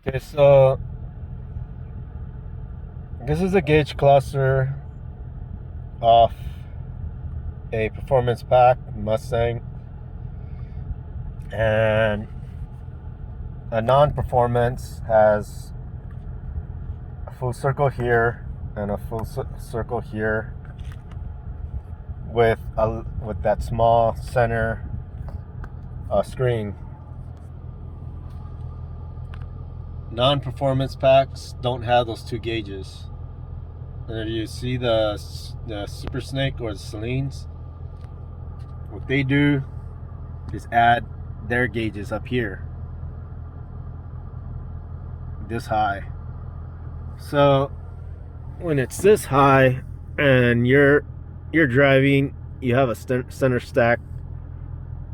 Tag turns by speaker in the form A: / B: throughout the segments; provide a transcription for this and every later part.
A: Okay, so this is a gauge cluster off a performance pack Mustang, and a non-performance has a full circle here and a full circle here with that small center screen. Non-performance packs don't have those two gauges. And if you see the Super Snake or the Salines, what they do is add their gauges up here, this high. So when it's this high and you're driving, you have a center stack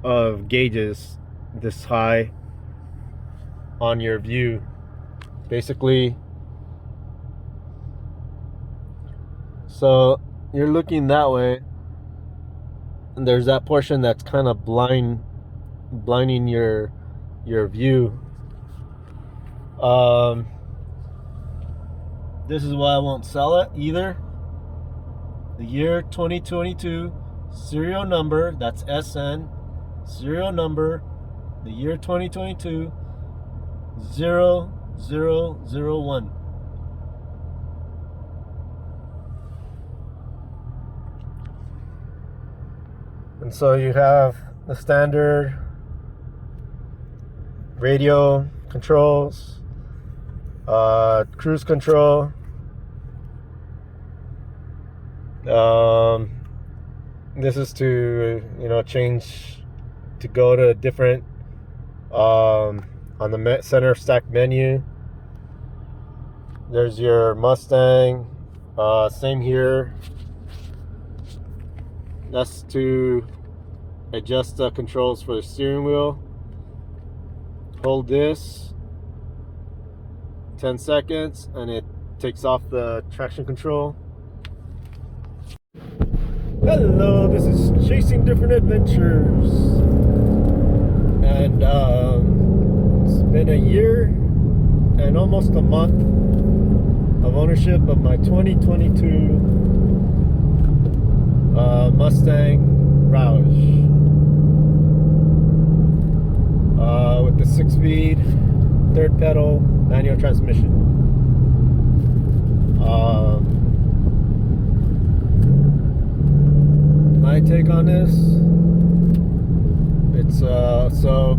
A: of gauges this high on your view. Basically, so you're looking that way, and there's that portion that's kind of blinding your view. This is why I won't sell it either. The year 2022 serial number, that's SN, serial number, the year 2022 0001. And so you have the standard radio controls, cruise control, this is to change to go to different on the center stack menu. There's your Mustang, same here. That's to adjust the controls for the steering wheel. Hold this 10 seconds and it takes off the traction control. Hello, this is Chasing Different Adventures, and it's been a year and almost a month of ownership of my 2022 Mustang Roush with the 6-speed third pedal manual transmission. My take on this, it's so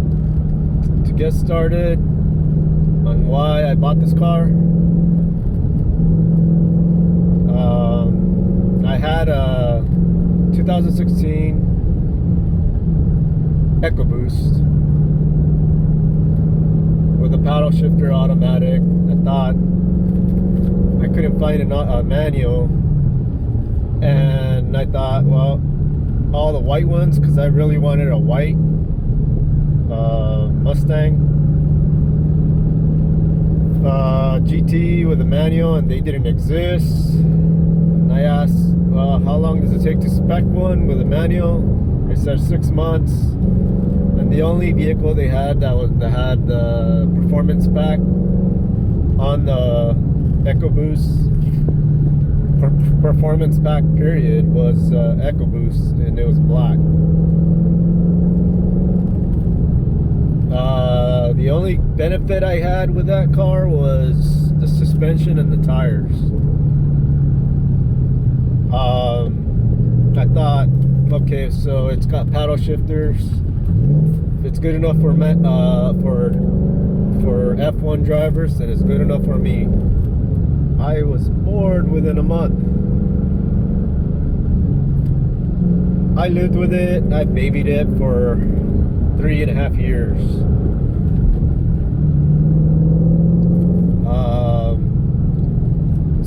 A: to get started on why I bought this car. I had a 2016 EcoBoost with a paddle shifter automatic. I thought I couldn't find a manual, and I thought, well, all the white ones, because I really wanted a white Mustang GT with a manual, and they didn't exist. And I asked, well, how long does it take to spec one with a manual? They said 6 months. And the only vehicle they had that had the performance pack on the EcoBoost performance pack period was EcoBoost, and it was black. The only benefit I had with that car was the suspension and the tires. I thought, okay, so it's got paddle shifters. If it's good enough for F1 drivers, then it's good enough for me. I was bored within a month. I lived with it. I babied it for 3.5 years.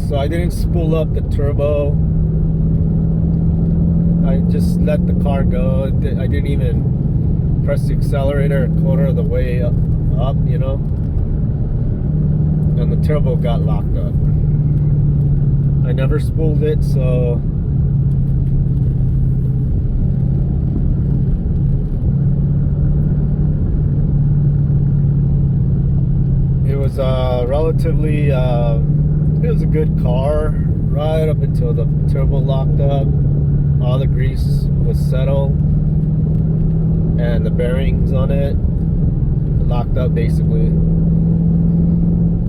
A: So I didn't spool up the turbo. I just let the car go. I didn't even press the accelerator a quarter of the way up, and the turbo got locked up. I never spooled it, so was relatively, it was a good car right up until the turbo locked up. All the grease was settled and the bearings on it locked up basically.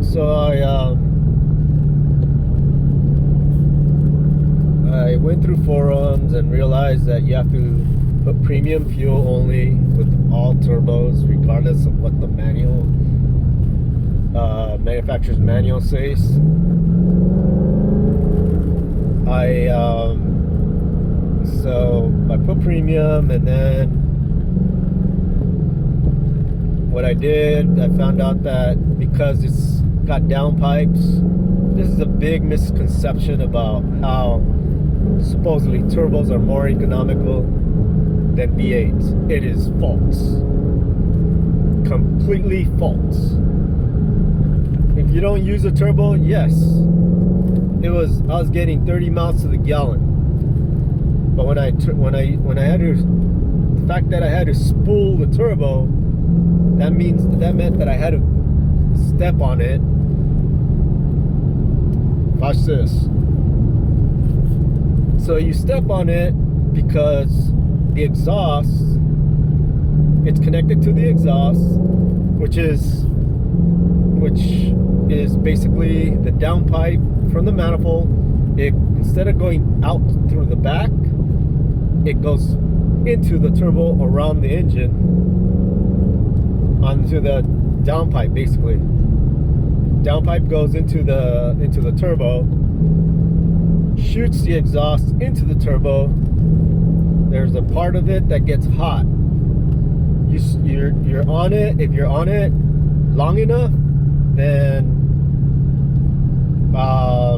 A: So I went through forums and realized that you have to put premium fuel only with all turbos, regardless of what the manual manufacturer's manual says. So I put premium, and then what I did, I found out that because it's got downpipes, this is a big misconception about how supposedly turbos are more economical than V8s. It is false. Completely false. If you don't use a turbo, yes, I was getting 30 miles to the gallon. But when I had to, the fact that I had to spool the turbo, that meant that I had to step on it. Watch this. So you step on it because the exhaust, it's connected to the exhaust, which is basically the downpipe from the manifold. Instead of going out through the back, it goes into the turbo around the engine onto the downpipe. Basically, downpipe goes into the turbo, shoots the exhaust into the turbo. There's a part of it that gets hot. You're on it. If you're on it long enough, then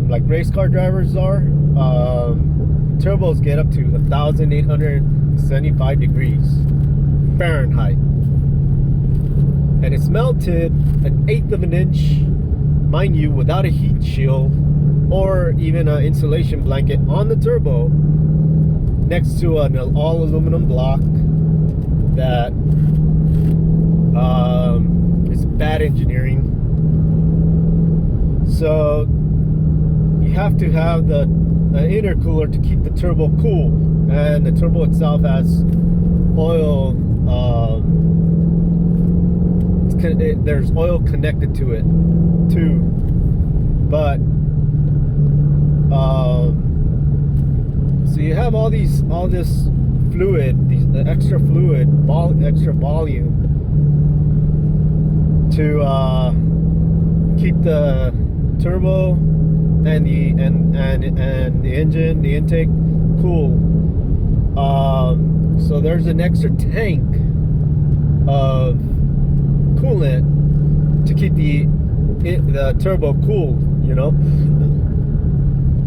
A: like race car drivers are, turbos get up to 1,875 degrees Fahrenheit, and it's melted 1/8 of an inch, mind you, without a heat shield or even an insulation blanket on the turbo, next to an all aluminum block that is bad engineering. So you have to have the intercooler to keep the turbo cool, and the turbo itself has oil. There's oil connected to it too, but so you have all this fluid, the extra fluid, extra volume to keep the turbo and the engine, the intake cool. So there's an extra tank of coolant to keep the turbo cool, you know.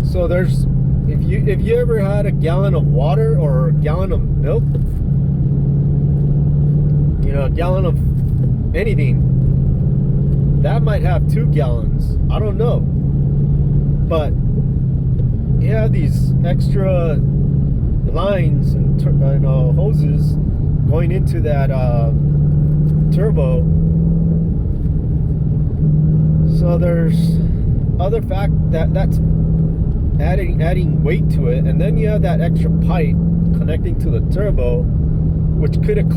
A: So there's, if you ever had a gallon of water or a gallon of milk, you know, a gallon of anything, that might have 2 gallons. I don't know. But you have these extra lines and hoses going into that turbo. So there's other fact that's adding weight to it, and then you have that extra pipe connecting to the turbo, which could have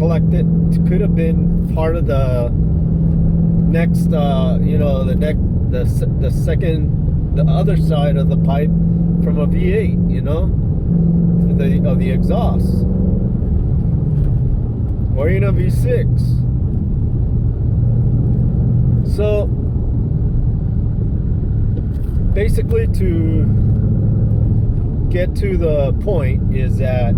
A: been part of the next, the other side of the pipe from a V8, you know, of the exhaust, or in a V6. So basically, to get to the point is that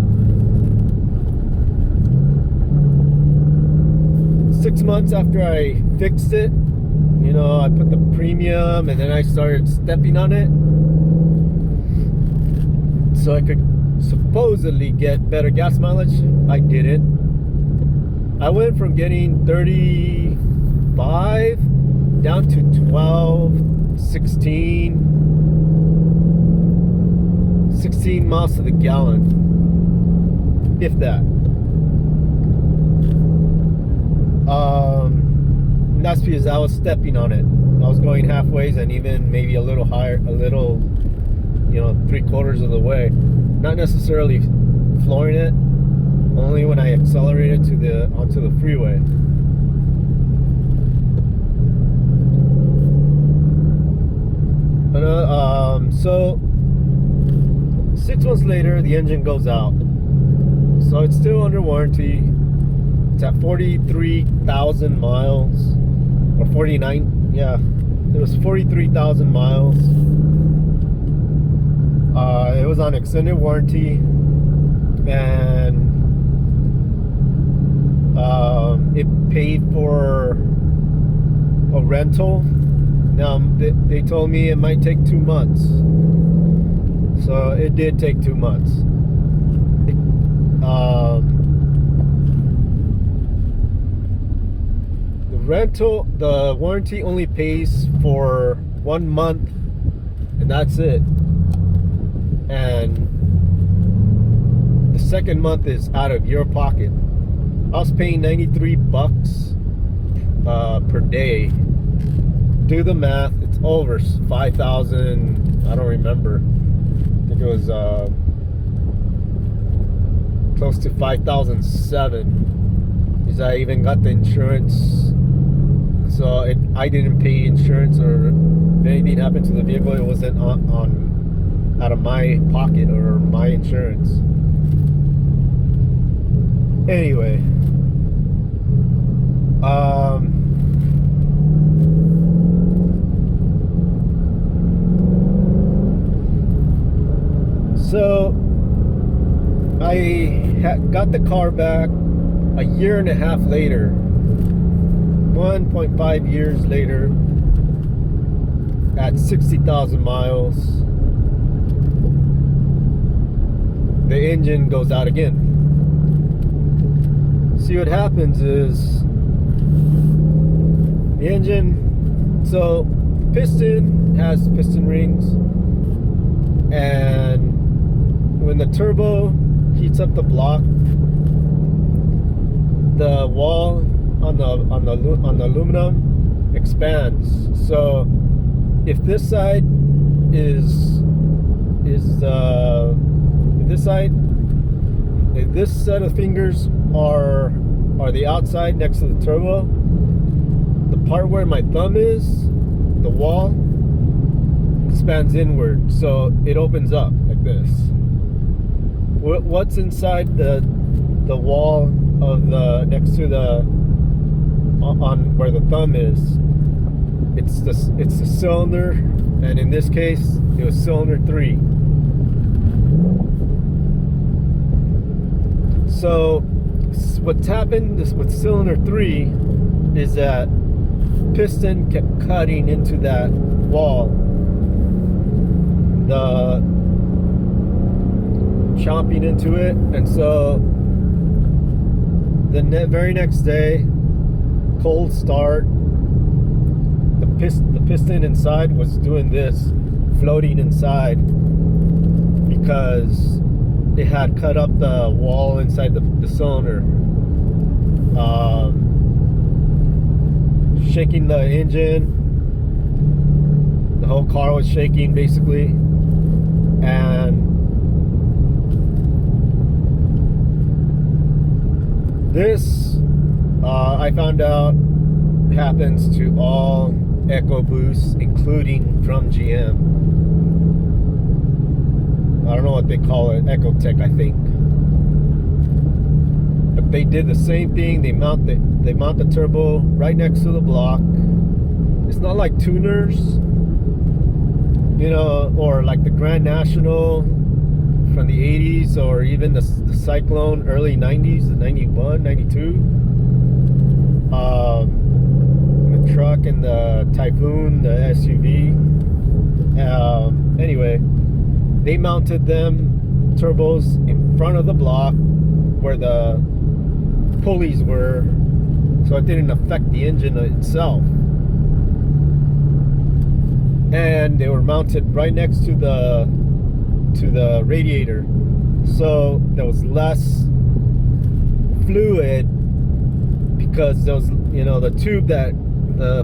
A: 6 months after I fixed it, you know, I put the premium, and then I started stepping on it so I could supposedly get better gas mileage. I didn't. I went from getting 35 down to 12, 16 miles to the gallon, if that. And that's because I was stepping on it. I was going halfways and even maybe a little higher, a little, 3/4 of the way. Not necessarily flooring it, only when I accelerated onto the freeway. So 6 months later, the engine goes out. So it's still under warranty. It's at 43,000 miles, or 49. Yeah, it was 43,000 miles. It was on extended warranty, and it paid for a rental. Now they told me it might take 2 months, so it did take 2 months. The warranty only pays for 1 month, and that's it. And the second month is out of your pocket. I was paying $93 per day. Do the math, it's over 5,000. I don't remember. I think it was close to 5,007, because I even got the insurance. So I didn't pay insurance, or if anything happened to the vehicle, it wasn't on out of my pocket or my insurance. Anyway, so I got the car back a year and a half later, 1.5 years later, at 60,000 miles. The engine goes out again. See, what happens is the engine, so piston has piston rings, and when the turbo heats up the block, the wall on the aluminum expands. So if this side if this set of fingers are the outside next to the turbo, the part where my thumb is, the wall expands inward, so it opens up like this. What's inside the wall of the next to the on where the thumb is? It's the cylinder, and in this case, it was cylinder 3. So what's happened with cylinder 3 is that piston kept cutting into that wall, chomping into it, and so the very next day, cold start, the piston inside was doing this, floating inside, because it had cut up the wall inside the cylinder, shaking the engine. The whole car was shaking basically, and this I found out happens to all EcoBoosts, including from GM. I don't know what they call it, EcoTech, I think. But they did the same thing. They mount the turbo right next to the block. It's not like tuners, or like the Grand National from the 80s, or even the Cyclone early 90s, the 91, 92. The truck and the Typhoon, the SUV. Anyway, they mounted them turbos in front of the block where the pulleys were, so it didn't affect the engine itself. And they were mounted right next to the radiator, so there was less fluid, because there was, the tube that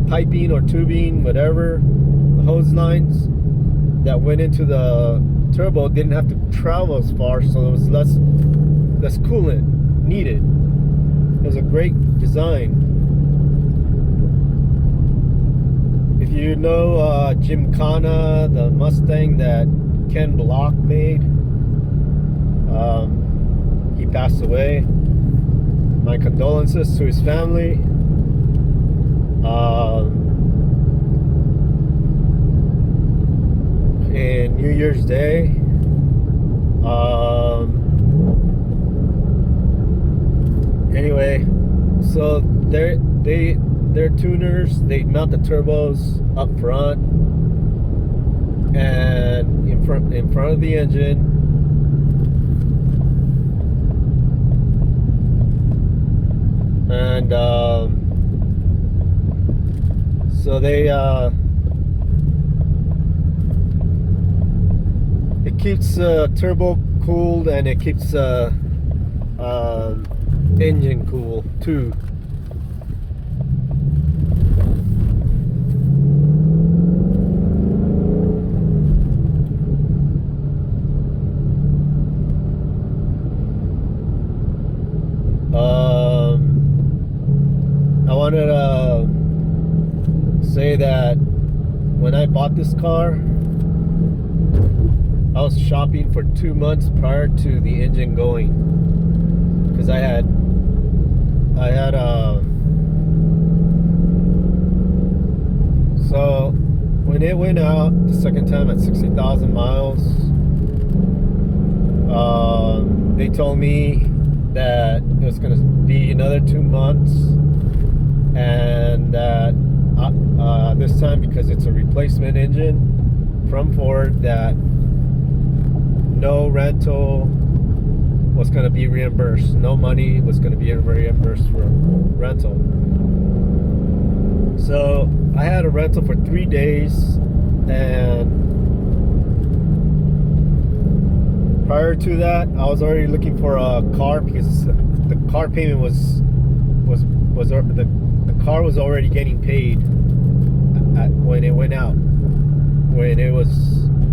A: piping or tubing, whatever, the hose lines that went into the turbo didn't have to travel as far, so there was less coolant needed. It was a great design. If you know Gymkhana, the Mustang that Ken Block made, he passed away. My condolences to his family. And New Year's Day, anyway, so they're tuners. They mount the turbos up front and in front of the engine. And so they it keeps turbo cooled, and it keeps engine cool too. I wanted to say that when I bought this car, I was shopping for 2 months prior to the engine going, because I had so when it went out the second time at 60,000 miles, they told me that it was going to be another 2 months, and that this time, because it's a replacement engine from Ford, that no rental was going to be reimbursed. No money was going to be reimbursed for rental. So I had a rental for 3 days, and prior to that, I was already looking for a car, because the car payment was the car was already getting paid when it went out, when it was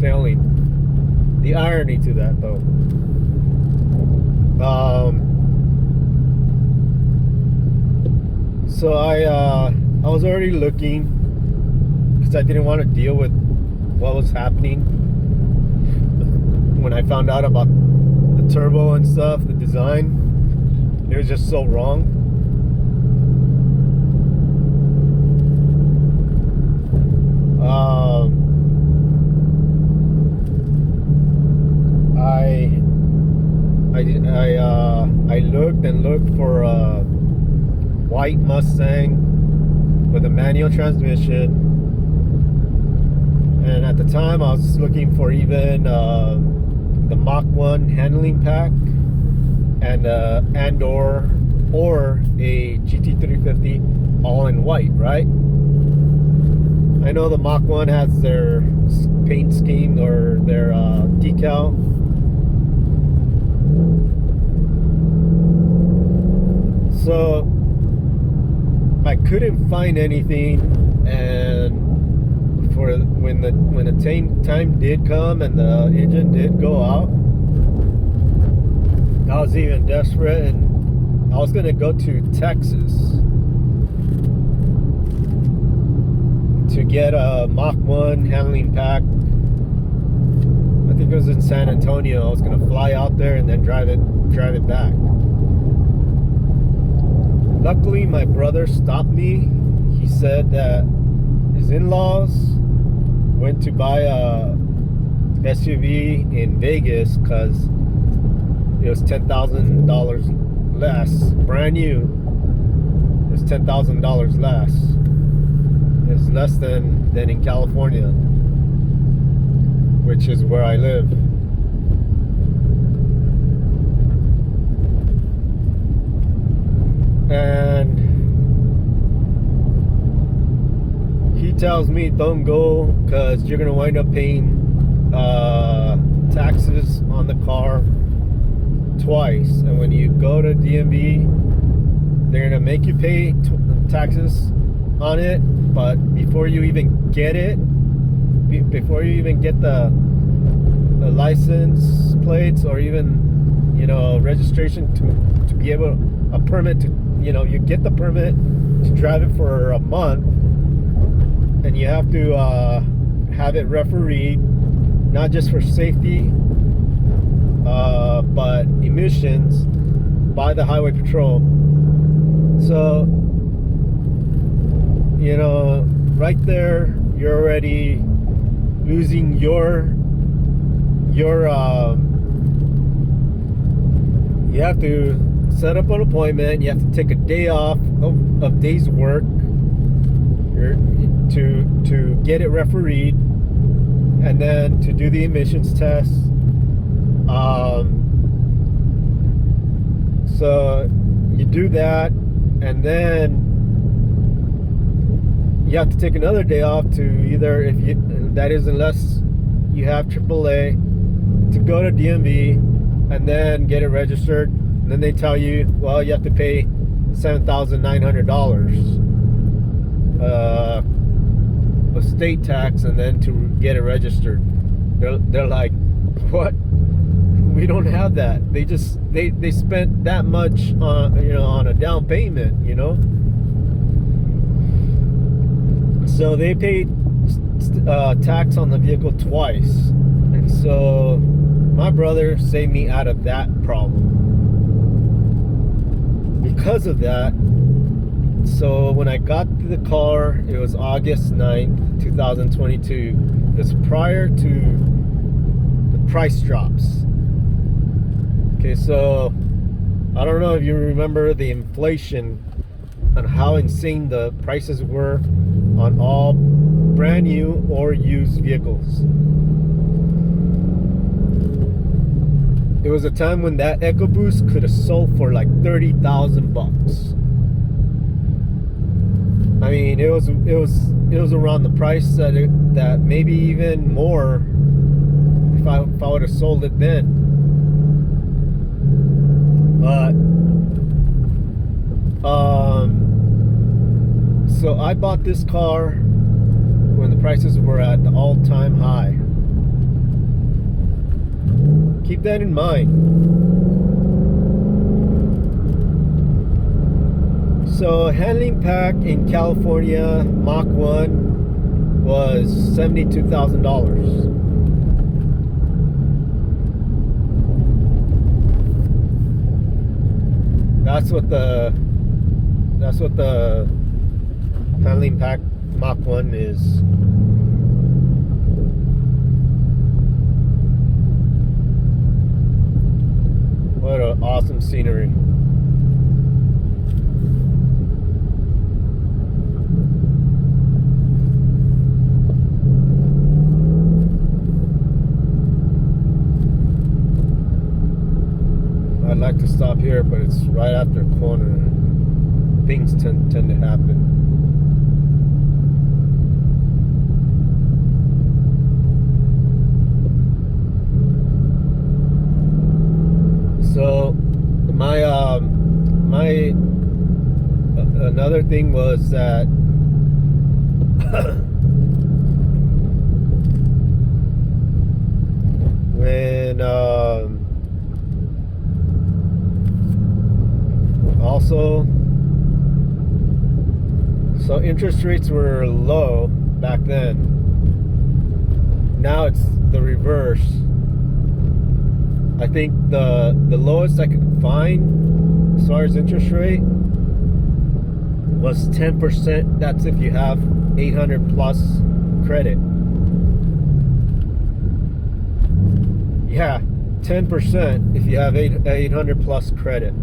A: failing. The irony to that, though. So I was already looking, because I didn't want to deal with what was happening when I found out about the turbo and stuff, the design. It was just so wrong. I looked and looked for a white Mustang with a manual transmission, and at the time I was looking for even the Mach 1 handling pack and or a GT350 all in white, right? I know the Mach 1 has their paint scheme or their decal. So I couldn't find anything, and for when the time did come and the engine did go out, I was even desperate, and I was gonna go to Texas to get a Mach 1 handling pack. I think it was in San Antonio. I was gonna fly out there and then drive it back. Luckily, my brother stopped me. He said that his in-laws went to buy a SUV in Vegas because it was $10,000 less, brand new. It was $10,000 less. It's less than in California, which is where I live. And he tells me, don't go, because you're gonna wind up paying taxes on the car twice. And when you go to DMV, they're gonna make you pay taxes on it, but before you even get it, before you even get the license plates, or even, you know, registration to be able, a permit to, you know, you get the permit to drive it for a month, and you have to have it refereed, not just for safety, but emissions by the highway patrol. So, you know, right there, you're already losing your you have to set up an appointment. You have to take a day off of day's work to get it refereed, and then to do the emissions test. So you do that, and then you have to take another day off to either, if you, that is unless you have AAA, to go to DMV and then get it registered. And then they tell you, well, you have to pay $7,900 of state tax, and then to get it registered. They're like, what? We don't have that. They spent that much on, you know, on a down payment, you know. So they paid tax on the vehicle twice, and so my brother saved me out of that problem. Because of that, so when I got the car, it was August 9th, 2022. It was prior to the price drops. Okay, so I don't know if you remember the inflation and how insane the prices were on all brand new or used vehicles. It was a time when that EcoBoost could have sold for like 30,000 bucks. I mean, it was around the price that maybe even more if I would have sold it then. But so I bought this car when the prices were at the all-time high. Keep that in mind. So handling pack in California, Mach 1, was $72,000. That's what the handling pack Mach 1 is. What an awesome scenery. I'd like to stop here, but it's right after a corner. Things tend to happen. So my another thing was that when also, so interest rates were low back then. Now it's the reverse. I think the lowest I could find as far as interest rate was 10%. That's if you have 800 plus credit. Yeah, 10% if you have 800 plus credit.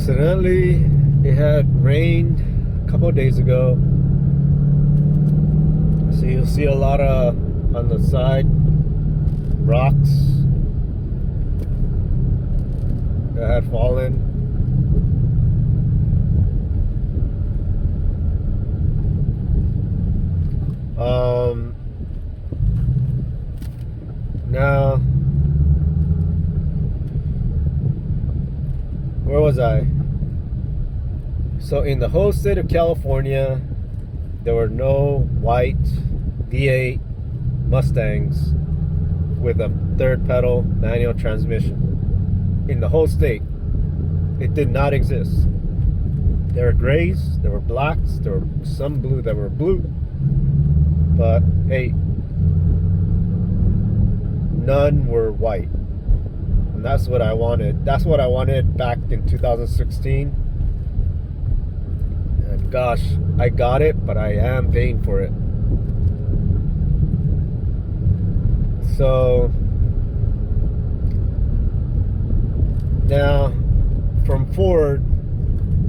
A: Coincidentally, it had rained a couple of days ago, so you'll see a lot of on the side rocks that had fallen. Now, where was I? So in the whole state of California, there were no white V8 Mustangs with a third pedal manual transmission. In the whole state, it did not exist. There were grays, there were blacks, there were some blue that were blue, but hey, none were white. And that's what I wanted. That's what I wanted back in 2016. And gosh, I got it, but I am paying for it. So now from Ford,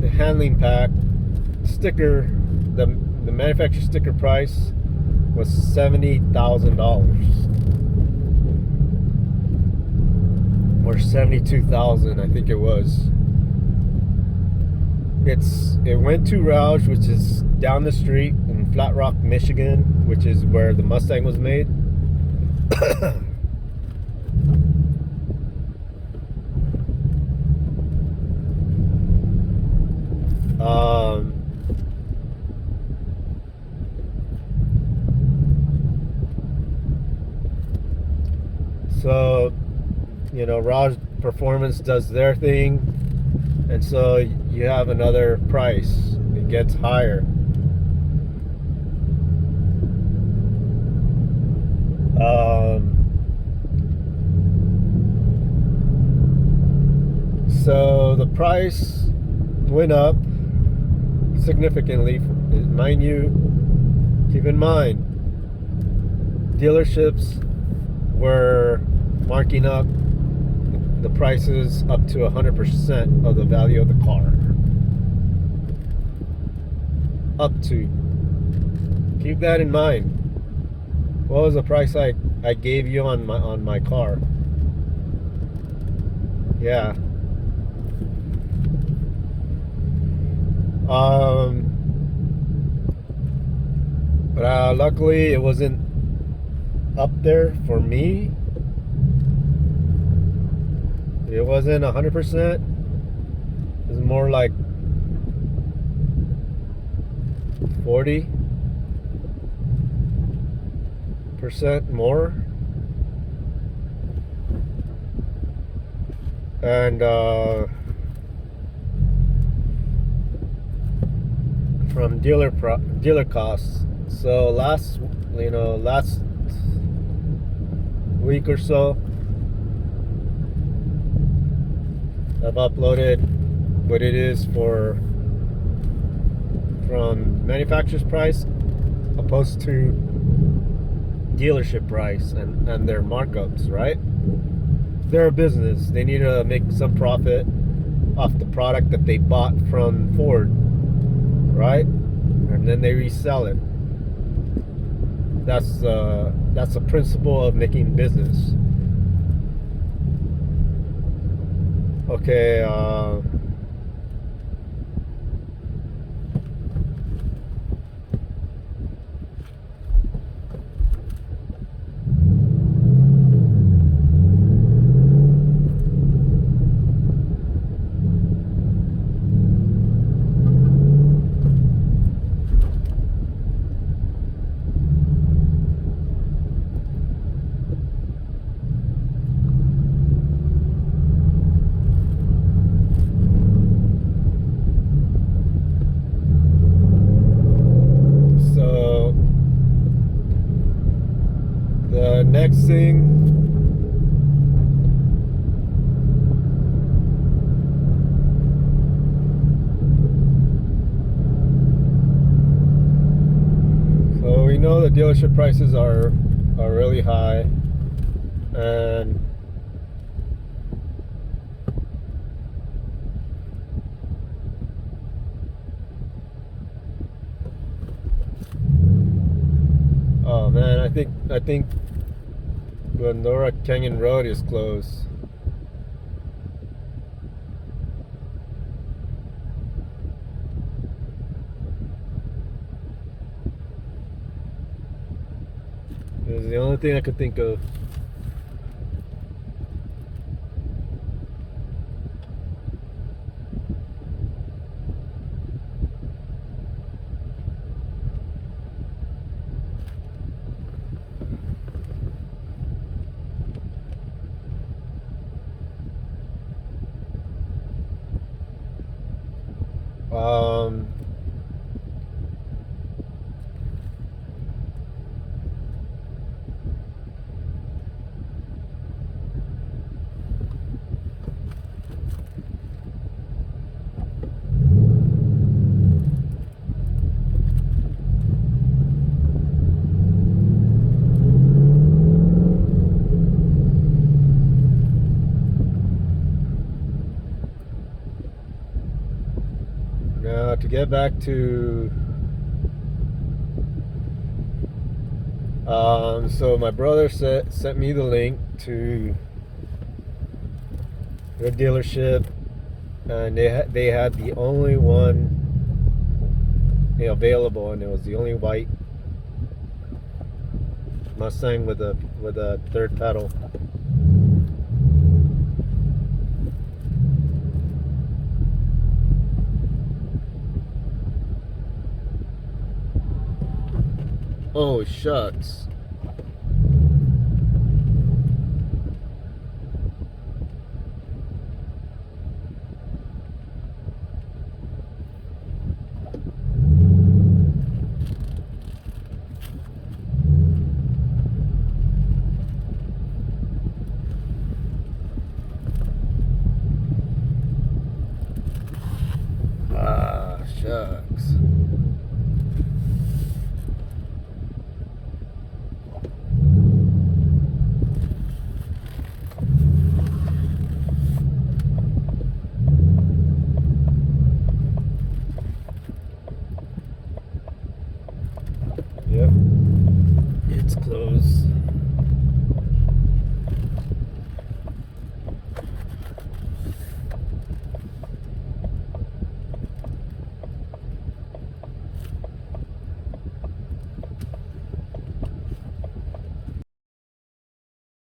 A: the handling pack sticker, the manufacturer sticker price was $70,000 or $72,000, I think it was. It went to Roush, which is down the street in Flat Rock, Michigan, which is where the Mustang was made. So, you know, Roush Performance does their thing, and so you have another price. It gets higher. So the price went up significantly. Mind you, keep in mind, dealerships were marking up the prices up to 100% of the value of the car. Up to. Keep that in mind. What was the price I gave you on my car? Yeah. But luckily it wasn't up there for me. It wasn't 100%. It was more like 40% more. And from dealer costs. So last week or so, I've uploaded what it is from manufacturer's price opposed to dealership price and their markups, right? They're a business. They need to make some profit off the product that they bought from Ford, right? And then they resell it. That's the principle of making business. Okay, the next thing, so we know the dealership prices are really high, and think Glendora Canyon Road is closed. It's the only thing I could think of. Now to get back to so my brother sent me the link to their dealership, and they had the only one available, and it was the only white Mustang with a third pedal. Oh shucks. Ah, shucks. Yep, it's closed.